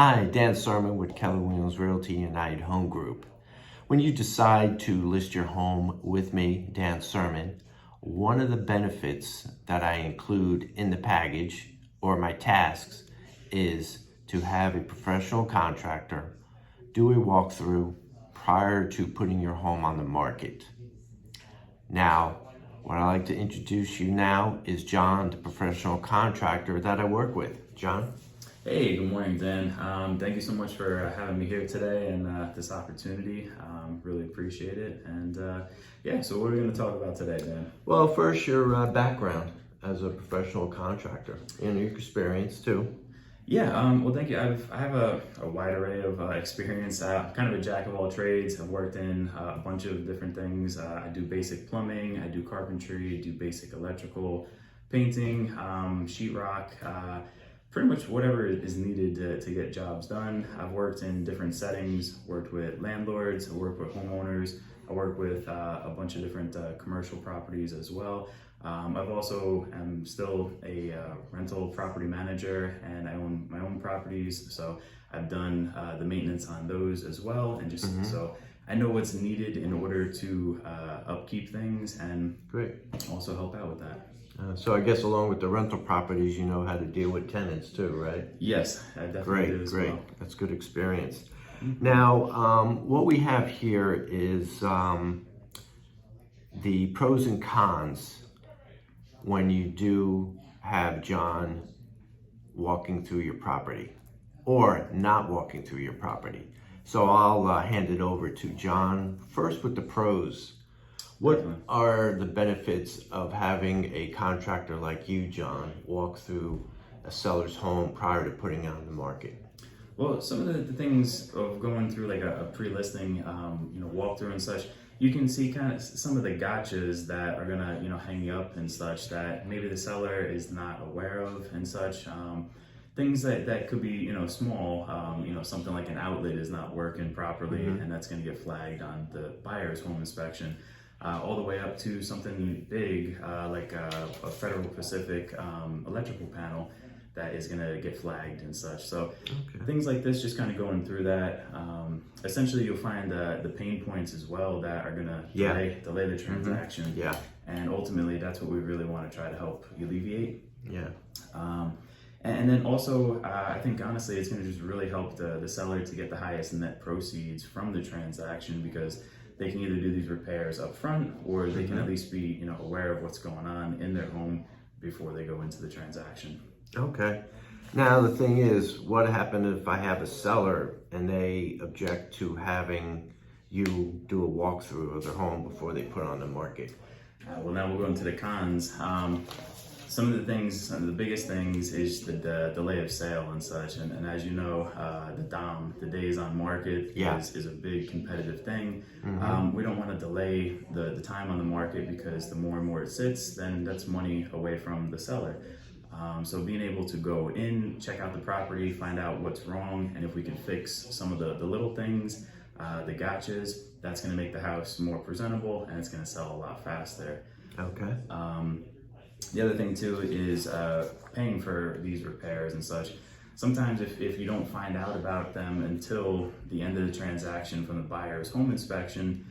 Hi, Dan Surman with Keller Realty and Home Group. When you decide to list your home with me, Dan Surman, one of the benefits that I include in the package or my tasks is to have a professional contractor do a walkthrough prior to putting your home on the market. Now, what I'd like to introduce you now is John, the professional contractor that I work with. John? Hey, good morning, Dan. Thank you so much for having me here today and this opportunity. Really appreciate it. And so what are we going to talk about today, Dan? Well, first, your background as a professional contractor and your experience too. Well, thank you. I have a wide array of experience. Kind of a jack of all trades. I've worked in a bunch of different things. I do basic plumbing, I do carpentry, do basic electrical, painting, sheetrock, pretty much whatever is needed to get jobs done. I've worked in different settings, worked with landlords, I worked with homeowners, I work with a bunch of different commercial properties as well. I've also am still a rental property manager, and I own my own properties, so I've done the maintenance on those as well, and so I know what's needed in order to upkeep things and Great. also help out with that. So I guess along with the rental properties, you know how to deal with tenants too, right? Yes, I definitely do as Great. well. That's good experience. Now, what we have here is the pros and cons when you do have John walking through your property or not walking through your property. So I'll hand it over to John first with the pros. What are the benefits of having a contractor like you, John, walk through a seller's home prior to putting it on the market? Well, some of the things of going through like a pre-listing, walkthrough and such, you can see kind of some of the gotchas that are gonna, hang you up and such that maybe the seller is not aware of and such. Things that could be, small, something like an outlet is not working properly, and that's gonna get flagged on the buyer's home inspection. All the way up to something big like a Federal Pacific electrical panel that is going to get flagged and such. So things like this, just kind of going through that. Essentially, you'll find the pain points as well that are going to delay the transaction. Yeah. And ultimately, that's what we really want to try to help alleviate. Yeah. And then also, I think honestly, it's going to just really help the seller to get the highest net proceeds from the transaction, because they can either do these repairs up front, or they can at least be, aware of what's going on in their home before they go into the transaction. Okay. Now the thing is, what happens if I have a seller and they object to having you do a walkthrough of their home before they put it on the market? Well, now we'll go into the cons. Some of the things, the biggest things, is the delay of sale and such. And as you know, the days on market is a big competitive thing. We don't want to delay the time on the market, because the more and more it sits, then that's money away from the seller. So being able to go in, check out the property, find out what's wrong, and if we can fix some of the little things, the gotchas, that's going to make the house more presentable, and it's going to sell a lot faster. Okay. The other thing too is paying for these repairs and such. Sometimes if you don't find out about them until the end of the transaction from the buyer's home inspection,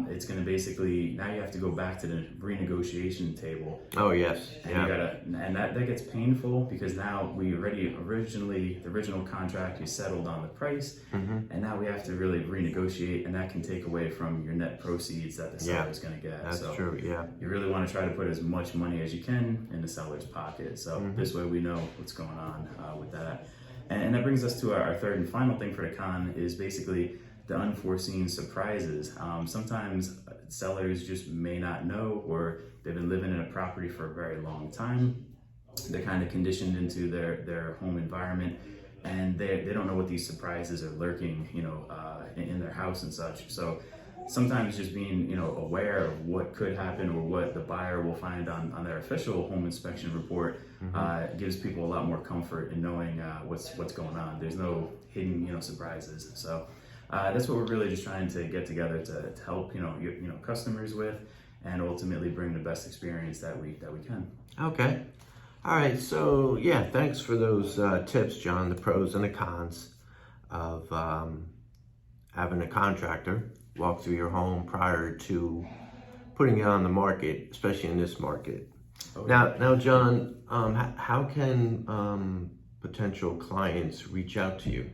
it's going to basically, now you have to go back to the renegotiation table. Oh yes. And that gets painful, because now the original contract, you settled on the price, and now we have to really renegotiate, and that can take away from your net proceeds that the seller is going to get. That's true. Yeah. You really want to try to put as much money as you can in the seller's pocket. So this way we know what's going on with that. And that brings us to our third and final thing for the con, is basically the unforeseen surprises. Sometimes sellers just may not know, or they've been living in a property for a very long time. They're kind of conditioned into their home environment, and they don't know what these surprises are lurking, in their house and such. So sometimes just being, aware of what could happen, or what the buyer will find on their official home inspection report, gives people a lot more comfort in knowing what's going on. There's no hidden, surprises. So that's what we're really just trying to get together to help, customers with, and ultimately bring the best experience that we can. Okay. All right, so yeah, thanks for those tips, John, the pros and the cons of having a contractor walk through your home prior to putting it on the market, especially in this market. Oh, Now, John, how can potential clients reach out to you?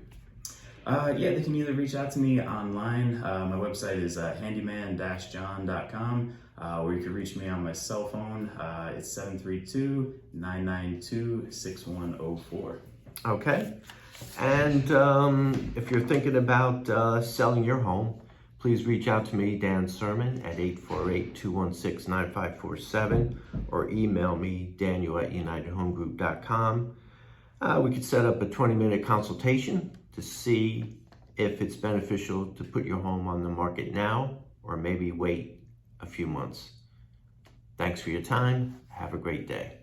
Yeah, they can either reach out to me online. My website is handyman-john.com, or you can reach me on my cell phone. It's 732-992-6104. Okay. And if you're thinking about selling your home, please reach out to me, Dan Surman, at 848-216-9547, or email me, dannyh@unitedhomegroup.com. We could set up a 20-minute consultation to see if it's beneficial to put your home on the market now, or maybe wait a few months. Thanks for your time. Have a great day.